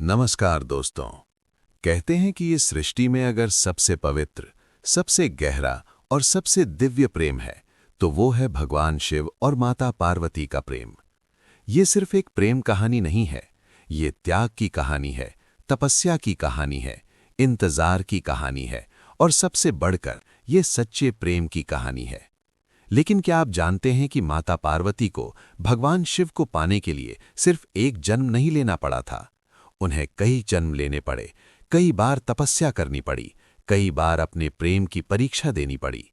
नमस्कार दोस्तों। कहते हैं कि ये सृष्टि में अगर सबसे पवित्र, सबसे गहरा और सबसे दिव्य प्रेम है तो वो है भगवान शिव और माता पार्वती का प्रेम। ये सिर्फ एक प्रेम कहानी नहीं है, ये त्याग की कहानी है, तपस्या की कहानी है, इंतजार की कहानी है और सबसे बढ़कर ये सच्चे प्रेम की कहानी है। लेकिन क्या आप जानते हैं कि माता पार्वती को भगवान शिव को पाने के लिए सिर्फ एक जन्म नहीं लेना पड़ा था। उन्हें कई जन्म लेने पड़े, कई बार तपस्या करनी पड़ी, कई बार अपने प्रेम की परीक्षा देनी पड़ी।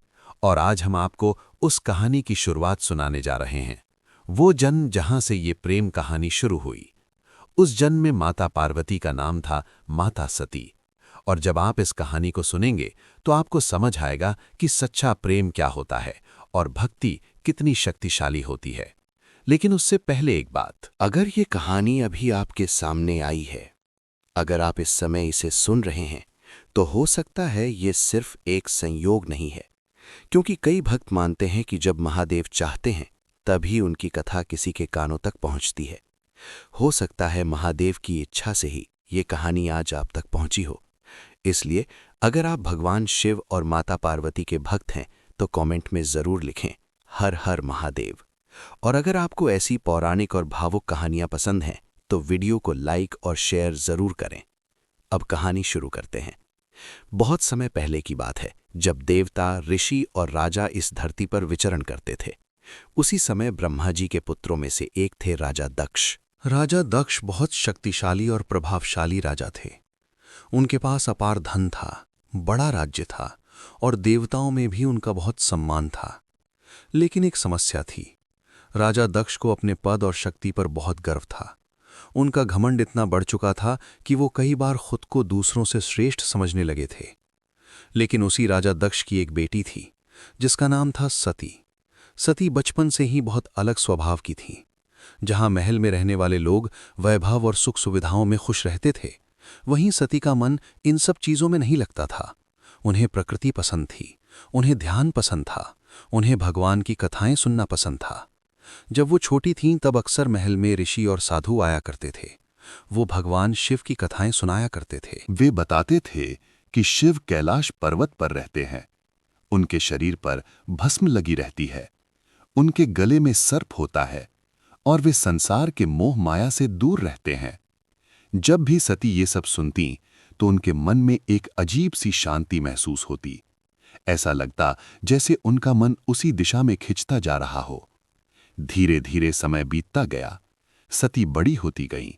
और आज हम आपको उस कहानी की शुरुआत सुनाने जा रहे हैं, वो जन्म जहां से ये प्रेम कहानी शुरू हुई। उस जन्म में माता पार्वती का नाम था माता सती। और जब आप इस कहानी को सुनेंगे तो आपको समझ आएगा कि सच्चा प्रेम क्या होता है और भक्ति कितनी शक्तिशाली होती है। लेकिन उससे पहले एक बात, अगर ये कहानी अभी आपके सामने आई है, अगर आप इस समय इसे सुन रहे हैं, तो हो सकता है ये सिर्फ एक संयोग नहीं है। क्योंकि कई भक्त मानते हैं कि जब महादेव चाहते हैं तभी उनकी कथा किसी के कानों तक पहुंचती है। हो सकता है महादेव की इच्छा से ही ये कहानी आज आप तक पहुंची हो। इसलिए अगर आप भगवान शिव और माता पार्वती के भक्त हैं तो कमेंट में जरूर लिखें हर हर महादेव। और अगर आपको ऐसी पौराणिक और भावुक कहानियां पसंद हैं तो वीडियो को लाइक और शेयर जरूर करें। अब कहानी शुरू करते हैं। बहुत समय पहले की बात है, जब देवता, ऋषि और राजा इस धरती पर विचरण करते थे। उसी समय ब्रह्मा जी के पुत्रों में से एक थे राजा दक्ष। राजा दक्ष बहुत शक्तिशाली और प्रभावशाली राजा थे। उनके पास अपार धन था, बड़ा राज्य था और देवताओं में भी उनका बहुत सम्मान था। लेकिन एक समस्या थी। राजा दक्ष को अपने पद और शक्ति पर बहुत गर्व था। उनका घमंड इतना बढ़ चुका था कि वो कई बार खुद को दूसरों से श्रेष्ठ समझने लगे थे। लेकिन उसी राजा दक्ष की एक बेटी थी जिसका नाम था सती। सती बचपन से ही बहुत अलग स्वभाव की थी। जहां महल में रहने वाले लोग वैभव और सुख सुविधाओं में खुश रहते थे, वहीं सती का मन इन सब चीजों में नहीं लगता था। उन्हें प्रकृति पसंद थी, उन्हें ध्यान पसंद था, उन्हें भगवान की कथाएं सुनना पसंद था। जब वो छोटी थीं तब अक्सर महल में ऋषि और साधु आया करते थे। वो भगवान शिव की कथाएं सुनाया करते थे। वे बताते थे कि शिव कैलाश पर्वत पर रहते हैं, उनके शरीर पर भस्म लगी रहती है, उनके गले में सर्प होता है और वे संसार के मोह माया से दूर रहते हैं। जब भी सती ये सब सुनती तो उनके मन में एक अजीब सी शांति महसूस होती। ऐसा लगता जैसे उनका मन उसी दिशा में खिंचता जा रहा हो। धीरे धीरे समय बीतता गया, सती बड़ी होती गईं,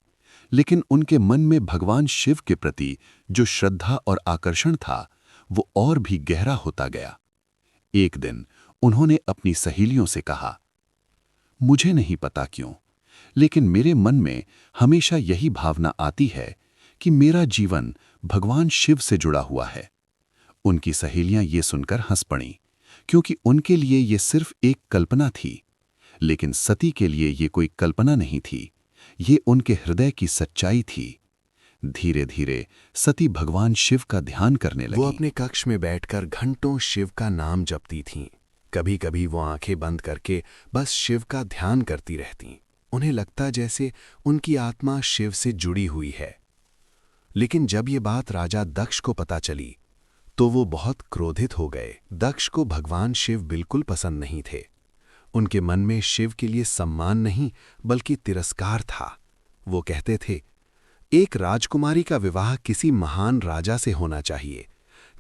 लेकिन उनके मन में भगवान शिव के प्रति जो श्रद्धा और आकर्षण था वो और भी गहरा होता गया। एक दिन उन्होंने अपनी सहेलियों से कहा, मुझे नहीं पता क्यों, लेकिन मेरे मन में हमेशा यही भावना आती है कि मेरा जीवन भगवान शिव से जुड़ा हुआ है। उनकी सहेलियां ये सुनकर हंस पड़ीं, क्योंकि उनके लिए ये सिर्फ एक कल्पना थी। लेकिन सती के लिए ये कोई कल्पना नहीं थी, ये उनके हृदय की सच्चाई थी। धीरे धीरे सती भगवान शिव का ध्यान करने लगी। वो अपने कक्ष में बैठकर घंटों शिव का नाम जपती थीं। कभी कभी वो आंखें बंद करके बस शिव का ध्यान करती रहतीं। उन्हें लगता जैसे उनकी आत्मा शिव से जुड़ी हुई है। लेकिन जब ये बात राजा दक्ष को पता चली तो वो बहुत क्रोधित हो गए। दक्ष को भगवान शिव बिल्कुल पसंद नहीं थे। उनके मन में शिव के लिए सम्मान नहीं बल्कि तिरस्कार था। वो कहते थे, एक राजकुमारी का विवाह किसी महान राजा से होना चाहिए,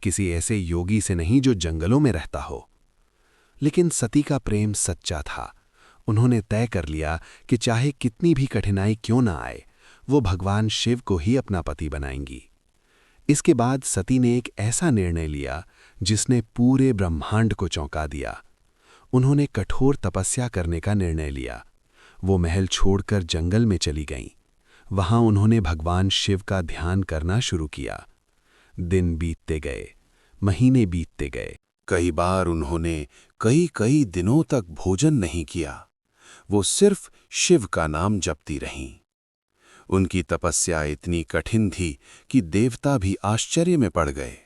किसी ऐसे योगी से नहीं जो जंगलों में रहता हो। लेकिन सती का प्रेम सच्चा था। उन्होंने तय कर लिया कि चाहे कितनी भी कठिनाई क्यों ना आए, वो भगवान शिव को ही अपना पति बनाएंगी। इसके बाद सती ने एक ऐसा निर्णय लिया जिसने पूरे ब्रह्मांड को चौंका दिया। उन्होंने कठोर तपस्या करने का निर्णय लिया। वो महल छोड़कर जंगल में चली गईं। वहां उन्होंने भगवान शिव का ध्यान करना शुरू किया। दिन बीतते गए, महीने बीतते गए। कई बार उन्होंने कई दिनों तक भोजन नहीं किया। वो सिर्फ शिव का नाम जपती रहीं। उनकी तपस्या इतनी कठिन थी कि देवता भी आश्चर्य में पड़ गए।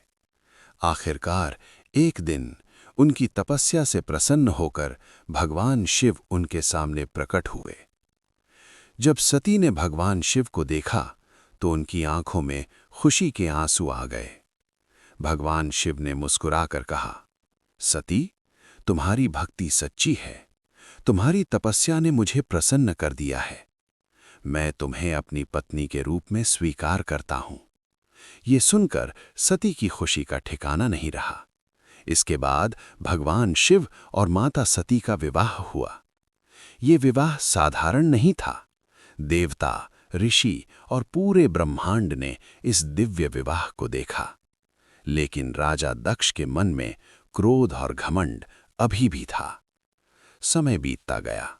आखिरकार एक दिन उनकी तपस्या से प्रसन्न होकर भगवान शिव उनके सामने प्रकट हुए। जब सती ने भगवान शिव को देखा तो उनकी आंखों में खुशी के आंसू आ गए। भगवान शिव ने मुस्कुराकर कहा, सती, तुम्हारी भक्ति सच्ची है। तुम्हारी तपस्या ने मुझे प्रसन्न कर दिया है। मैं तुम्हें अपनी पत्नी के रूप में स्वीकार करता हूं। ये सुनकर सती की खुशी का ठिकाना नहीं रहा। इसके बाद भगवान शिव और माता सती का विवाह हुआ। ये विवाह साधारण नहीं था। देवता, ऋषि और पूरे ब्रह्मांड ने इस दिव्य विवाह को देखा। लेकिन राजा दक्ष के मन में क्रोध और घमंड अभी भी था। समय बीतता गया।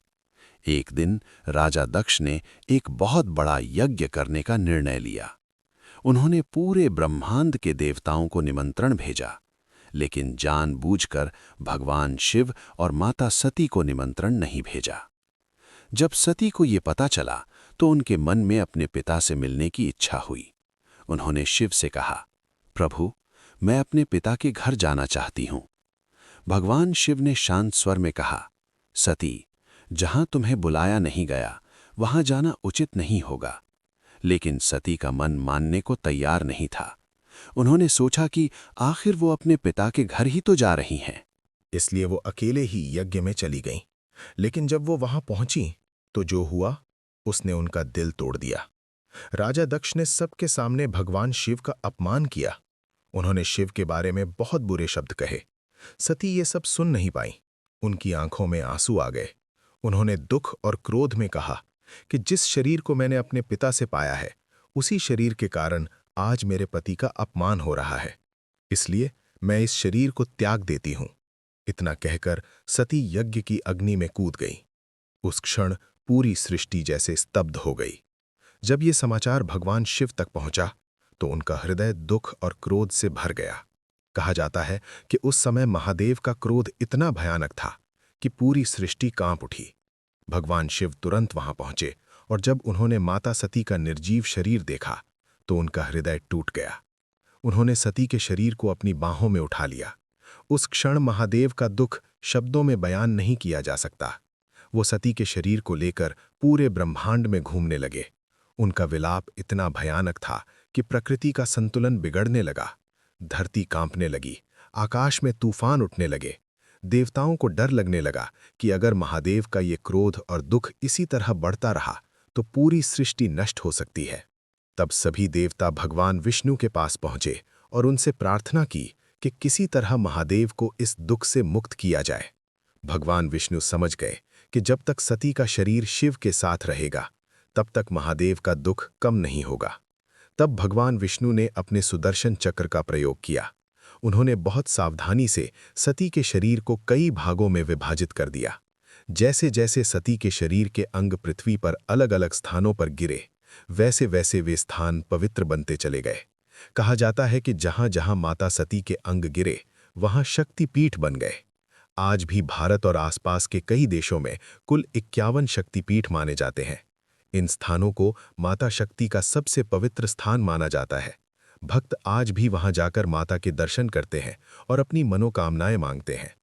एक दिन राजा दक्ष ने एक बहुत बड़ा यज्ञ करने का निर्णय लिया। उन्होंने पूरे ब्रह्मांड के देवताओं को निमंत्रण भेजा, लेकिन जानबूझकर भगवान शिव और माता सती को निमंत्रण नहीं भेजा। जब सती को ये पता चला तो उनके मन में अपने पिता से मिलने की इच्छा हुई। उन्होंने शिव से कहा, प्रभु, मैं अपने पिता के घर जाना चाहती हूं। भगवान शिव ने शांत स्वर में कहा, सती, जहां तुम्हें बुलाया नहीं गया वहां जाना उचित नहीं होगा। लेकिन सती का मन मानने को तैयार नहीं था। उन्होंने सोचा कि आखिर वो अपने पिता के घर ही तो जा रही हैं। इसलिए वो अकेले ही यज्ञ में चली गईं। लेकिन जब वो वहां पहुंची तो जो हुआ उसने उनका दिल तोड़ दिया। राजा दक्ष ने सबके सामने भगवान शिव का अपमान किया। उन्होंने शिव के बारे में बहुत बुरे शब्द कहे। सती ये सब सुन नहीं पाई। उनकी आंखों में आंसू आ गए। उन्होंने दुख और क्रोध में कहा कि जिस शरीर को मैंने अपने पिता से पाया है, उसी शरीर के कारण आज मेरे पति का अपमान हो रहा है। इसलिए मैं इस शरीर को त्याग देती हूं। इतना कहकर सती यज्ञ की अग्नि में कूद गई। उस क्षण पूरी सृष्टि जैसे स्तब्ध हो गई। जब ये समाचार भगवान शिव तक पहुंचा तो उनका हृदय दुख और क्रोध से भर गया। कहा जाता है कि उस समय महादेव का क्रोध इतना भयानक था कि पूरी सृष्टि कांप उठी। भगवान शिव तुरंत वहां पहुंचे और जब उन्होंने माता सती का निर्जीव शरीर देखा तो उनका हृदय टूट गया। उन्होंने सती के शरीर को अपनी बाहों में उठा लिया। उस क्षण महादेव का दुख शब्दों में बयान नहीं किया जा सकता। वो सती के शरीर को लेकर पूरे ब्रह्मांड में घूमने लगे। उनका विलाप इतना भयानक था कि प्रकृति का संतुलन बिगड़ने लगा। धरती कांपने लगी, आकाश में तूफान उठने लगे। देवताओं को डर लगने लगा कि अगर महादेव का ये क्रोध और दुख इसी तरह बढ़ता रहा तो पूरी सृष्टि नष्ट हो सकती है। तब सभी देवता भगवान विष्णु के पास पहुंचे और उनसे प्रार्थना की कि किसी तरह महादेव को इस दुख से मुक्त किया जाए। भगवान विष्णु समझ गए कि जब तक सती का शरीर शिव के साथ रहेगा तब तक महादेव का दुख कम नहीं होगा। तब भगवान विष्णु ने अपने सुदर्शन चक्र का प्रयोग किया। उन्होंने बहुत सावधानी से सती के शरीर को कई भागों में विभाजित कर दिया। जैसे जैसे सती के शरीर के अंग पृथ्वी पर अलग अलग स्थानों पर गिरे, वैसे वैसे वे स्थान पवित्र बनते चले गए। कहा जाता है कि जहां जहां माता सती के अंग गिरे वहां शक्तिपीठ बन गए। आज भी भारत और आसपास के कई देशों में कुल 51 शक्तिपीठ माने जाते हैं। इन स्थानों को माता शक्ति का सबसे पवित्र स्थान माना जाता है। भक्त आज भी वहां जाकर माता के दर्शन करते हैं और अपनी मनोकामनाएं मांगते हैं।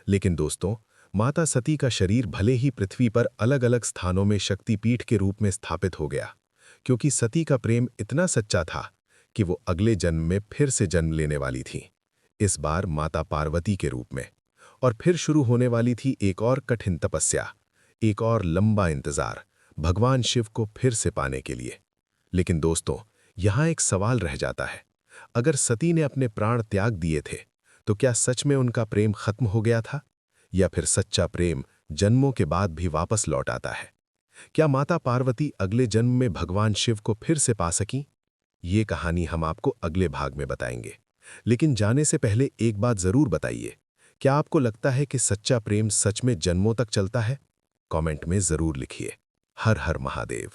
लेकिन दोस्तों, माता सती का शरीर भले ही पृथ्वी पर अलग अलग स्थानों में शक्तिपीठ के रूप में स्थापित हो गया, क्योंकि सती का प्रेम इतना सच्चा था कि वो अगले जन्म में फिर से जन्म लेने वाली थी, इस बार माता पार्वती के रूप में। और फिर शुरू होने वाली थी एक और कठिन तपस्या, एक और लंबा इंतजार भगवान शिव को फिर से पाने के लिए। लेकिन दोस्तों, यहां एक सवाल रह जाता है। अगर सती ने अपने प्राण त्याग दिए थे तो क्या सच में उनका प्रेम खत्म हो गया था, या फिर सच्चा प्रेम जन्मों के बाद भी वापस लौट आता है? क्या माता पार्वती अगले जन्म में भगवान शिव को फिर से पा सकीं? ये कहानी हम आपको अगले भाग में बताएंगे। लेकिन जाने से पहले एक बात जरूर बताइए, क्या आपको लगता है कि सच्चा प्रेम सच में जन्मों तक चलता है? कमेंट में जरूर लिखिए। हर हर महादेव।